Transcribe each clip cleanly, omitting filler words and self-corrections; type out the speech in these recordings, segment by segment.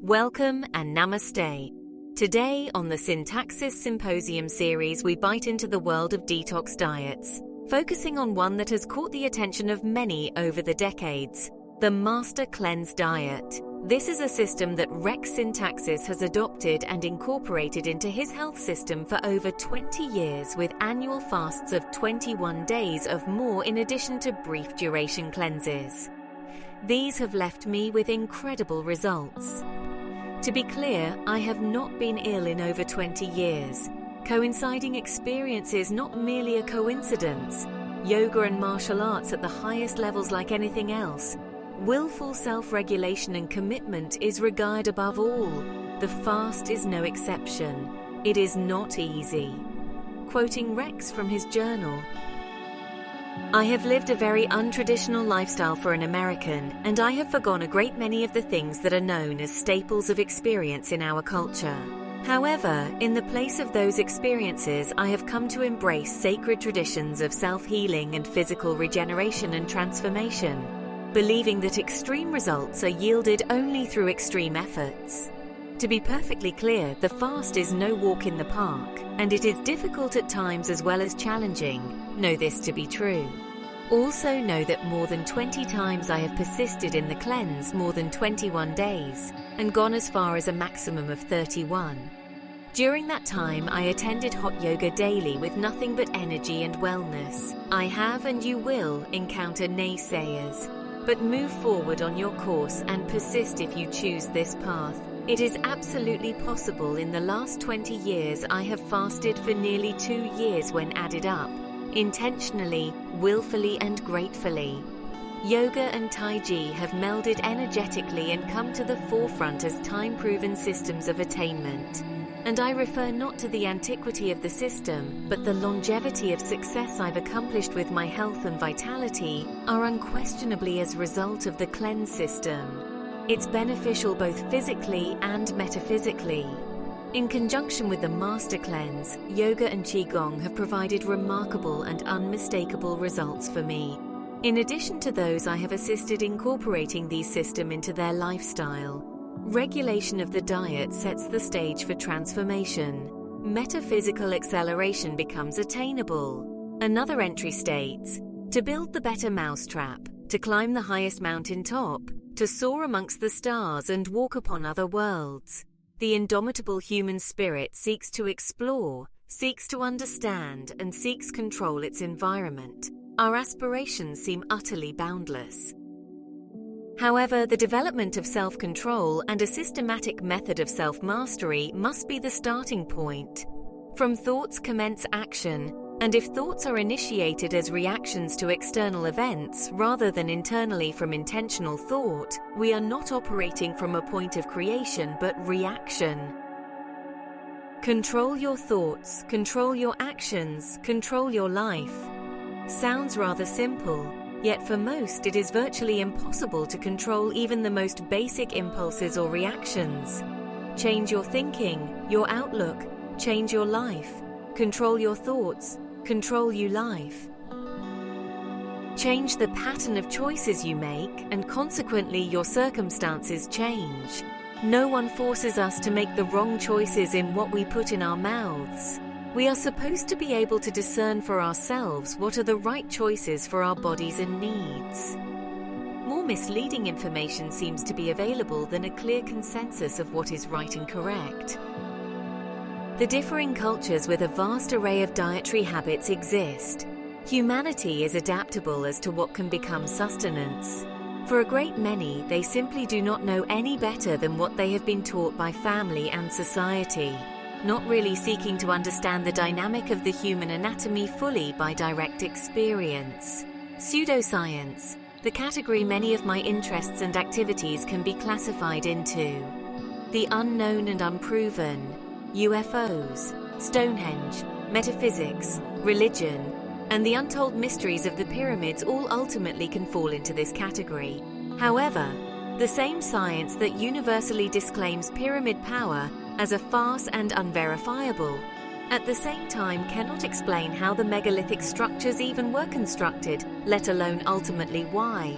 Welcome and namaste. Today on the Syntaxiss Symposium series, we bite into the world of detox diets, focusing on one that has caught the attention of many over the decades, the Master Cleanse Diet. This is a system that Rex Syntaxiss has adopted and incorporated into his health system for over 20 years, with annual fasts of 21 days or more in addition to brief duration cleanses. These have left me with incredible results. To be clear, I have not been ill in over 20 years. Coinciding experience is not merely a coincidence. Yoga and martial arts at the highest levels, like anything else. Willful self-regulation and commitment is regarded above all. The fast is no exception. It is not easy. Quoting Rex from his journal, "I have lived a very untraditional lifestyle for an American, and I have forgone a great many of the things that are known as staples of experience in our culture. However, in the place of those experiences, I have come to embrace sacred traditions of self-healing and physical regeneration and transformation, believing that extreme results are yielded only through extreme efforts. To be perfectly clear, the fast is no walk in the park, and it is difficult at times as well as challenging. Know this to be true. Also know that more than 20 times I have persisted in the cleanse, more than 21 days, and gone as far as a maximum of 31. During that time, I attended hot yoga daily with nothing but energy and wellness. I have, and you will, encounter naysayers, but move forward on your course and persist if you choose this path. It is absolutely possible. In the last 20 years, I have fasted for nearly 2 years when added up, intentionally, willfully, and gratefully. Yoga and Tai Chi have melded energetically and come to the forefront as time-proven systems of attainment. And I refer not to the antiquity of the system, but the longevity of success I've accomplished with my health and vitality are unquestionably as a result of the cleanse system. It's beneficial both physically and metaphysically. In conjunction with the Master Cleanse, yoga and qigong have provided remarkable and unmistakable results for me. In addition to those, I have assisted incorporating these systems into their lifestyle. Regulation of the diet sets the stage for transformation. Metaphysical acceleration becomes attainable. Another entry states, to build the better mousetrap, to climb the highest mountain top, to soar amongst the stars and walk upon other worlds. The indomitable human spirit seeks to explore, seeks to understand, and seeks control its environment. Our aspirations seem utterly boundless. However, the development of self-control and a systematic method of self-mastery must be the starting point. From thoughts commence action, and if thoughts are initiated as reactions to external events rather than internally from intentional thought, we are not operating from a point of creation but reaction. Control your thoughts, control your actions, control your life. Sounds rather simple, yet for most it is virtually impossible to control even the most basic impulses or reactions. Change your thinking, your outlook, change your life. Control your thoughts, control your life. Change the pattern of choices you make, and consequently your circumstances change. No one forces us to make the wrong choices in what we put in our mouths. We are supposed to be able to discern for ourselves what are the right choices for our bodies and needs. More misleading information seems to be available than a clear consensus of what is right and correct. The differing cultures with a vast array of dietary habits exist. Humanity is adaptable as to what can become sustenance. For a great many, they simply do not know any better than what they have been taught by family and society, not really seeking to understand the dynamic of the human anatomy fully by direct experience. Pseudoscience, the category many of my interests and activities can be classified into. The unknown and unproven, UFOs, Stonehenge, metaphysics, religion, and the untold mysteries of the pyramids all ultimately can fall into this category. However, the same science that universally disclaims pyramid power as a farce and unverifiable, at the same time cannot explain how the megalithic structures even were constructed, let alone ultimately why.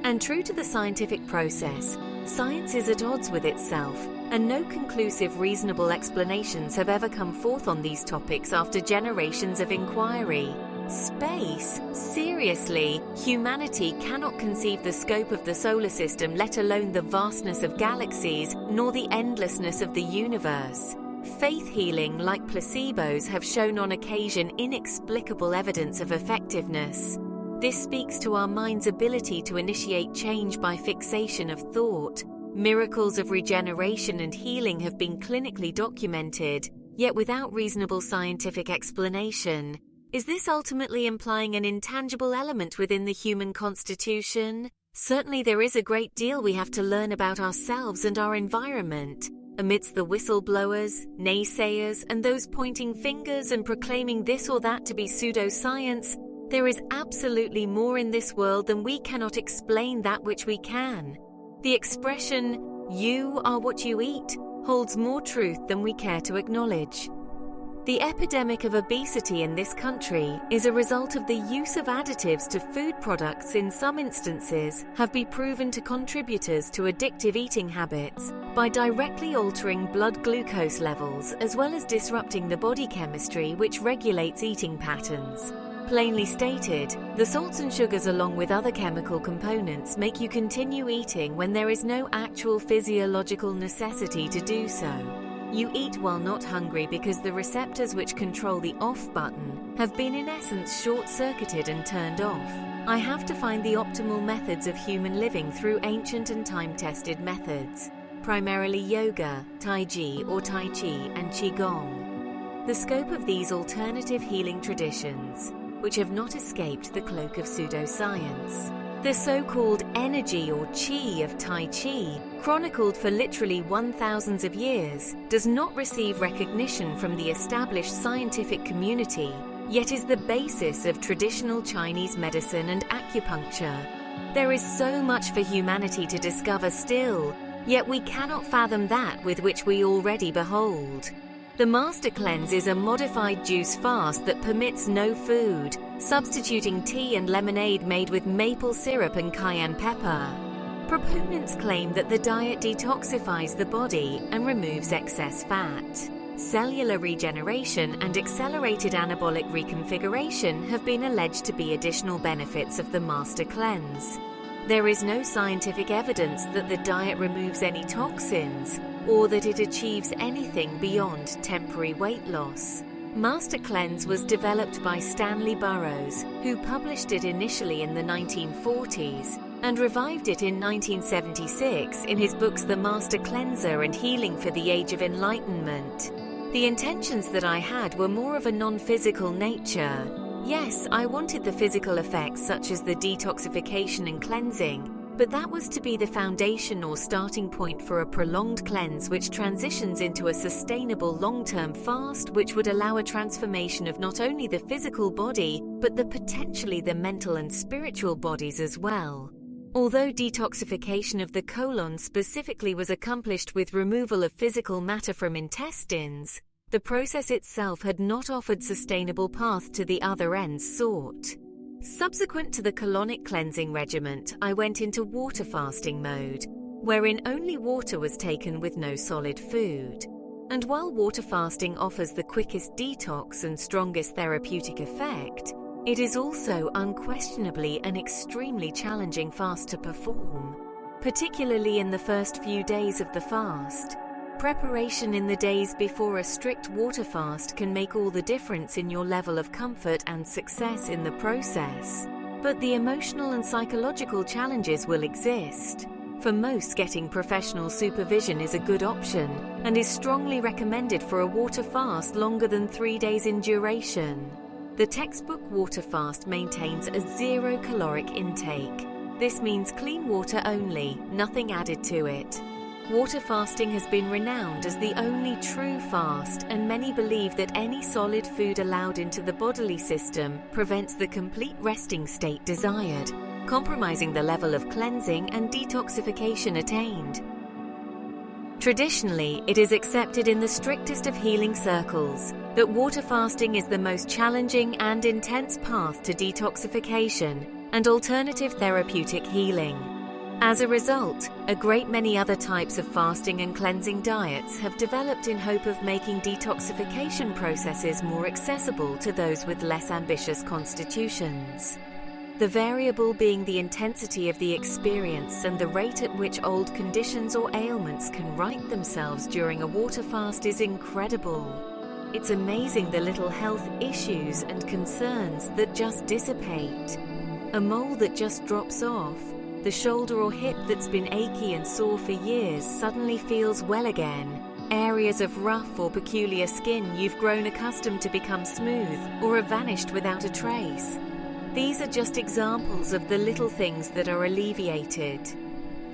And true to the scientific process, Science is at odds with itself, and no conclusive, reasonable explanations have ever come forth on these topics after generations of inquiry. Space? Seriously, humanity cannot conceive the scope of the solar system, let alone the vastness of galaxies, nor the endlessness of the universe. Faith healing, like placebos, have shown on occasion inexplicable evidence of effectiveness. This speaks to our mind's ability to initiate change by fixation of thought. Miracles of regeneration and healing have been clinically documented, yet without reasonable scientific explanation. Is this ultimately implying an intangible element within the human constitution? Certainly there is a great deal we have to learn about ourselves and our environment. Amidst the whistleblowers, naysayers, and those pointing fingers and proclaiming this or that to be pseudoscience, there is absolutely more in this world than we cannot explain that which we can. The expression, "you are what you eat," holds more truth than we care to acknowledge. The epidemic of obesity in this country is a result of the use of additives to food products. In some instances, have been proven to contributors to addictive eating habits by directly altering blood glucose levels as well as disrupting the body chemistry which regulates eating patterns. Plainly stated, the salts and sugars along with other chemical components make you continue eating when there is no actual physiological necessity to do so. You eat while not hungry because the receptors which control the off button have been in essence short-circuited and turned off. I have to find the optimal methods of human living through ancient and time-tested methods, primarily yoga, Tai Chi or Tai Chi and Qigong. The scope of these alternative healing traditions, which have not escaped the cloak of pseudoscience. The so-called energy or qi of Tai Chi, chronicled for literally 1,000 of years, does not receive recognition from the established scientific community, yet is the basis of traditional Chinese medicine and acupuncture. There is so much for humanity to discover still, yet we cannot fathom that with which we already behold. The Master Cleanse is a modified juice fast that permits no food, substituting tea and lemonade made with maple syrup and cayenne pepper. Proponents claim that the diet detoxifies the body and removes excess fat. Cellular regeneration and accelerated anabolic reconfiguration have been alleged to be additional benefits of the Master Cleanse. There is no scientific evidence that the diet removes any toxins, or that it achieves anything beyond temporary weight loss. Master Cleanse was developed by Stanley Burroughts, who published it initially in the 1940s and revived it in 1976 in his books The Master Cleanser and Healing for the Age of Enlightenment. The intentions that I had were more of a non-physical nature. Yes, I wanted the physical effects such as the detoxification and cleansing, but that was to be the foundation or starting point for a prolonged cleanse which transitions into a sustainable long-term fast which would allow a transformation of not only the physical body, but potentially the mental and spiritual bodies as well. Although detoxification of the colon specifically was accomplished with removal of physical matter from intestines, the process itself had not offered sustainable path to the other ends sought. Subsequent to the colonic cleansing regimen, I went into water fasting mode, wherein only water was taken with no solid food. And while water fasting offers the quickest detox and strongest therapeutic effect, it is also unquestionably an extremely challenging fast to perform, particularly in the first few days of the fast. Preparation in the days before a strict water fast can make all the difference in your level of comfort and success in the process. But the emotional and psychological challenges will exist. For most, getting professional supervision is a good option and is strongly recommended for a water fast longer than 3 days in duration. The textbook water fast maintains a 0 caloric intake. This means clean water only, nothing added to it. Water fasting has been renowned as the only true fast, and many believe that any solid food allowed into the bodily system prevents the complete resting state desired, compromising the level of cleansing and detoxification attained. Traditionally, it is accepted in the strictest of healing circles that water fasting is the most challenging and intense path to detoxification and alternative therapeutic healing. As a result, a great many other types of fasting and cleansing diets have developed in hope of making detoxification processes more accessible to those with less ambitious constitutions. The variable being the intensity of the experience and the rate at which old conditions or ailments can right themselves during a water fast is incredible. It's amazing the little health issues and concerns that just dissipate. A mole that just drops off, the shoulder or hip that's been achy and sore for years suddenly feels well again. Areas of rough or peculiar skin you've grown accustomed to become smooth or have vanished without a trace. These are just examples of the little things that are alleviated.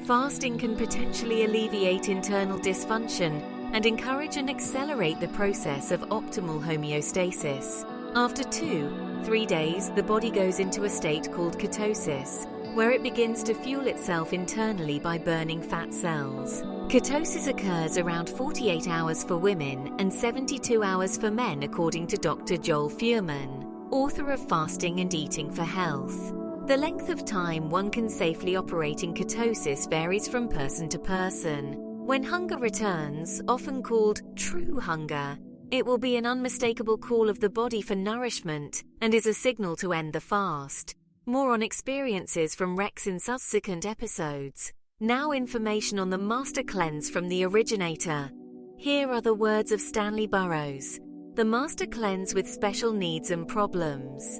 Fasting can potentially alleviate internal dysfunction and encourage and accelerate the process of optimal homeostasis. After 2-3 days, the body goes into a state called ketosis, where it begins to fuel itself internally by burning fat cells. Ketosis occurs around 48 hours for women and 72 hours for men, according to Dr. Joel Fuhrman, author of Fasting and Eating for Health. The length of time one can safely operate in ketosis varies from person to person. When hunger returns, often called true hunger, it will be an unmistakable call of the body for nourishment and is a signal to end the fast. More on experiences from Rex in subsequent episodes. Now information on the Master Cleanse from the originator. Here are the words of Stanley Burroughs. The Master Cleanse with special needs and problems.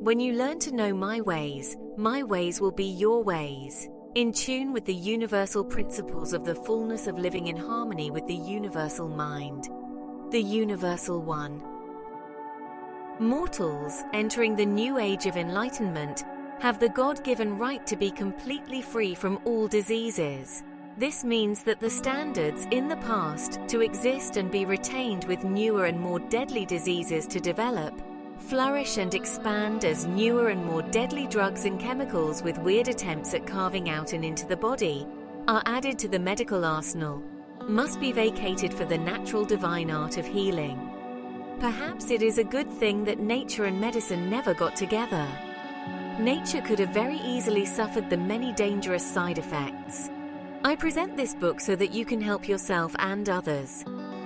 When you learn to know my ways will be your ways, in tune with the universal principles of the fullness of living in harmony with the universal mind, the universal one. Mortals entering the new age of enlightenment have the God-given right to be completely free from all diseases. This means that the standards in the past to exist and be retained with newer and more deadly diseases to develop, flourish and expand as newer and more deadly drugs and chemicals with weird attempts at carving out and into the body are added to the medical arsenal, must be vacated for the natural divine art of healing. Perhaps it is a good thing that nature and medicine never got together. Nature could have very easily suffered the many dangerous side effects. I present this book so that you can help yourself and others.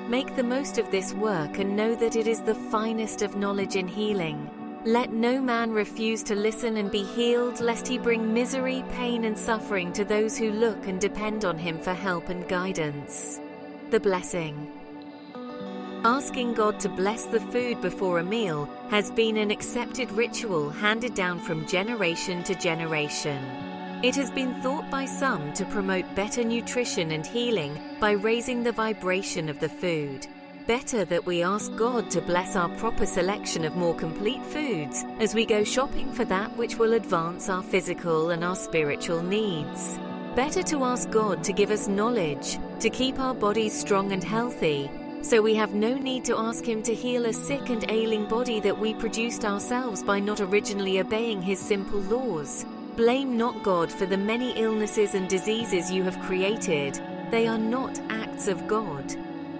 Make the most of this work and know that it is the finest of knowledge in healing. Let no man refuse to listen and be healed, lest he bring misery, pain, and suffering to those who look and depend on him for help and guidance. The blessing. Asking God to bless the food before a meal has been an accepted ritual handed down from generation to generation. It has been thought by some to promote better nutrition and healing by raising the vibration of the food. Better that we ask God to bless our proper selection of more complete foods as we go shopping for that which will advance our physical and our spiritual needs. Better to ask God to give us knowledge, to keep our bodies strong and healthy, so we have no need to ask Him to heal a sick and ailing body that we produced ourselves by not originally obeying His simple laws. Blame not God for the many illnesses and diseases you have created. They are not acts of God.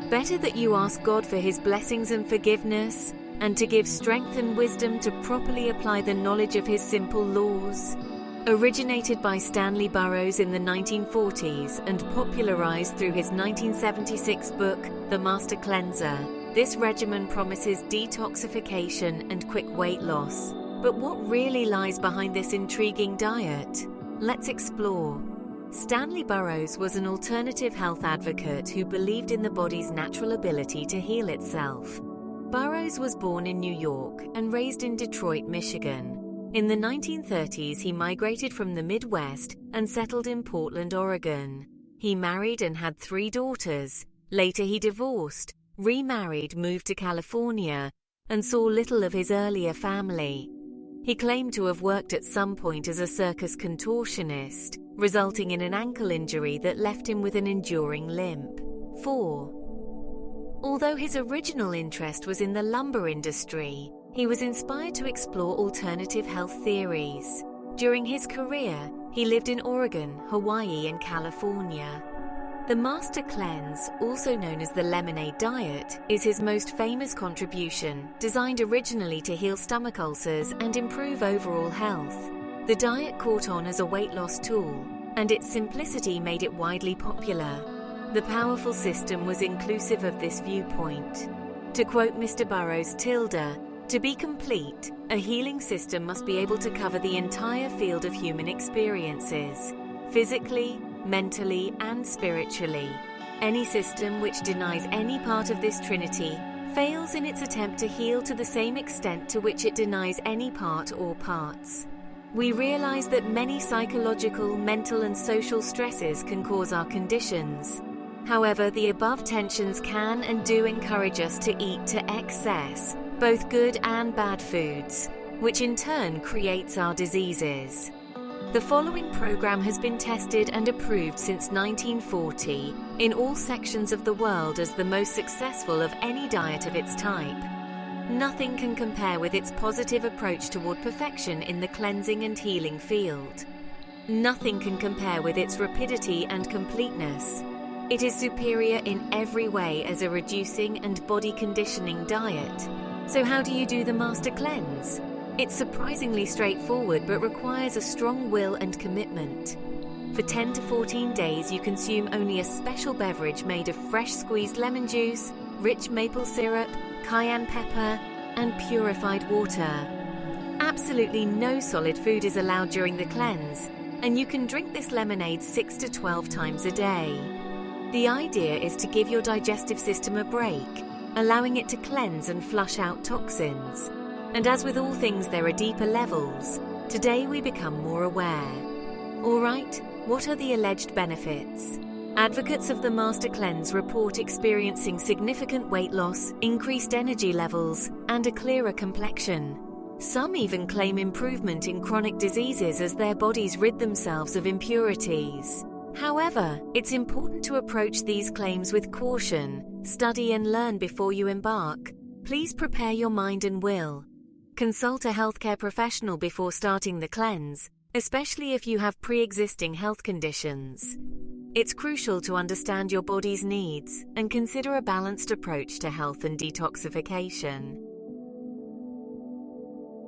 Better that you ask God for His blessings and forgiveness, and to give strength and wisdom to properly apply the knowledge of His simple laws. Originated by Stanley Burroughs in the 1940s and popularized through his 1976 book, The Master Cleanser, this regimen promises detoxification and quick weight loss. But what really lies behind this intriguing diet? Let's explore. Stanley Burroughs was an alternative health advocate who believed in the body's natural ability to heal itself. Burroughs was born in New York and raised in Detroit, Michigan. In the 1930s, he migrated from the Midwest and settled in Portland, Oregon. He married and had 3 daughters. Later he divorced, remarried, moved to California, and saw little of his earlier family. He claimed to have worked at some point as a circus contortionist, resulting in an ankle injury that left him with an enduring limp. 4. Although his original interest was in the lumber industry, he was inspired to explore alternative health theories. During his career, he lived in Oregon, Hawaii, and California. The Master Cleanse, also known as the Lemonade Diet, is his most famous contribution, designed originally to heal stomach ulcers and improve overall health. The diet caught on as a weight loss tool, and its simplicity made it widely popular. The powerful system was inclusive of this viewpoint. To quote Mr. Burroughts, "To be complete, a healing system must be able to cover the entire field of human experiences, physically, mentally, and spiritually. Any system which denies any part of this trinity fails in its attempt to heal to the same extent to which it denies any part or parts." We realize that many psychological, mental, and social stresses can cause our conditions. However, the above tensions can and do encourage us to eat to excess, both good and bad foods, which in turn creates our diseases. The following program has been tested and approved since 1940 in all sections of the world as the most successful of any diet of its type. Nothing can compare with its positive approach toward perfection in the cleansing and healing field. Nothing can compare with its rapidity and completeness. It is superior in every way as a reducing and body conditioning diet. So how do you do the Master Cleanse? It's surprisingly straightforward but requires a strong will and commitment. For 10 to 14 days you consume only a special beverage made of fresh squeezed lemon juice, rich maple syrup, cayenne pepper, and purified water. Absolutely no solid food is allowed during the cleanse, and you can drink this lemonade 6 to 12 times a day. The idea is to give your digestive system a break, allowing it to cleanse and flush out toxins. And as with all things, there are deeper levels. Today we become more aware. Alright, what are the alleged benefits? Advocates of the Master Cleanse report experiencing significant weight loss, increased energy levels, and a clearer complexion. Some even claim improvement in chronic diseases as their bodies rid themselves of impurities. However, it's important to approach these claims with caution. Study and learn before you embark. Please prepare your mind and will. Consult a healthcare professional before starting the cleanse, especially if you have pre-existing health conditions. It's crucial to understand your body's needs and consider a balanced approach to health and detoxification.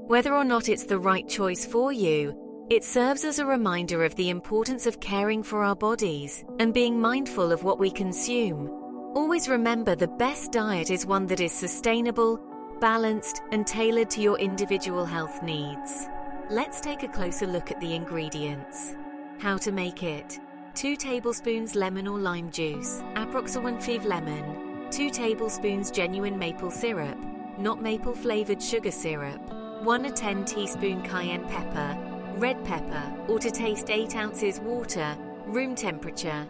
Whether or not it's the right choice for you, it serves as a reminder of the importance of caring for our bodies and being mindful of what we consume. Always remember, the best diet is one that is sustainable, balanced, and tailored to your individual health needs. Let's take a closer look at the ingredients. How to make it. 2 tablespoons lemon or lime juice, approximately 1 lemon, 2 tablespoons genuine maple syrup, not maple flavored sugar syrup, 1 to 10 teaspoon cayenne pepper, red pepper, or to taste 8 ounces water, room temperature.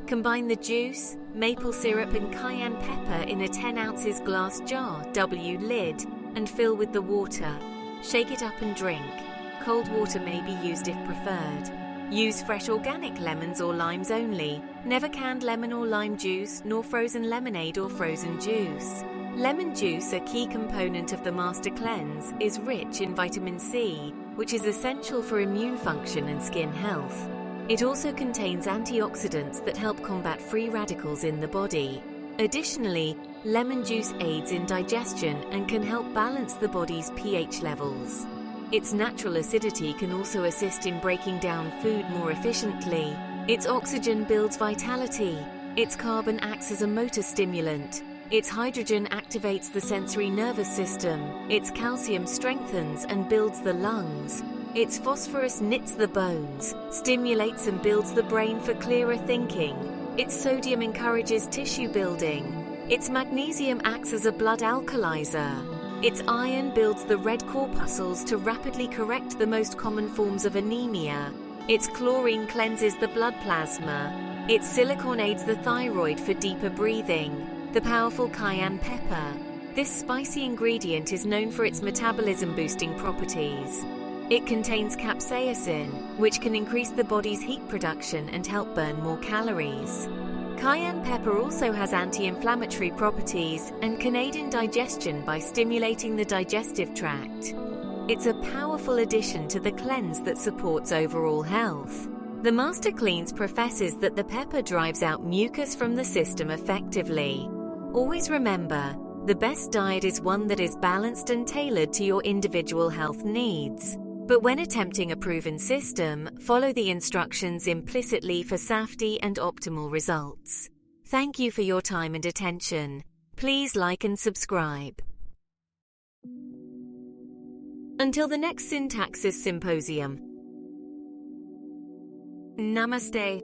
Combine the juice, maple syrup and cayenne pepper in a 10 ounces glass jar, W lid, and fill with the water. Shake it up and drink. Cold water may be used if preferred. Use fresh organic lemons or limes only. Never canned lemon or lime juice, nor frozen lemonade or frozen juice. Lemon juice, a key component of the Master Cleanse, is rich in vitamin C, which is essential for immune function and skin health. It also contains antioxidants that help combat free radicals in the body. Additionally, lemon juice aids in digestion and can help balance the body's pH levels. Its natural acidity can also assist in breaking down food more efficiently. Its oxygen builds vitality. Its carbon acts as a motor stimulant. Its hydrogen activates the sensory nervous system. Its calcium strengthens and builds the lungs. Its phosphorus knits the bones, stimulates and builds the brain for clearer thinking. Its sodium encourages tissue building. Its magnesium acts as a blood alkalizer. Its iron builds the red corpuscles to rapidly correct the most common forms of anemia. Its chlorine cleanses the blood plasma. Its silicon aids the thyroid for deeper breathing. The powerful cayenne pepper. This spicy ingredient is known for its metabolism-boosting properties. It contains capsaicin, which can increase the body's heat production and help burn more calories. Cayenne pepper also has anti-inflammatory properties and can aid in digestion by stimulating the digestive tract. It's a powerful addition to the cleanse that supports overall health. The Master Cleanse professes that the pepper drives out mucus from the system effectively. Always remember, the best diet is one that is balanced and tailored to your individual health needs. But when attempting a proven system, follow the instructions implicitly for safety and optimal results. Thank you for your time and attention. Please like and subscribe. Until the next Syntaxiss Symposium. Namaste.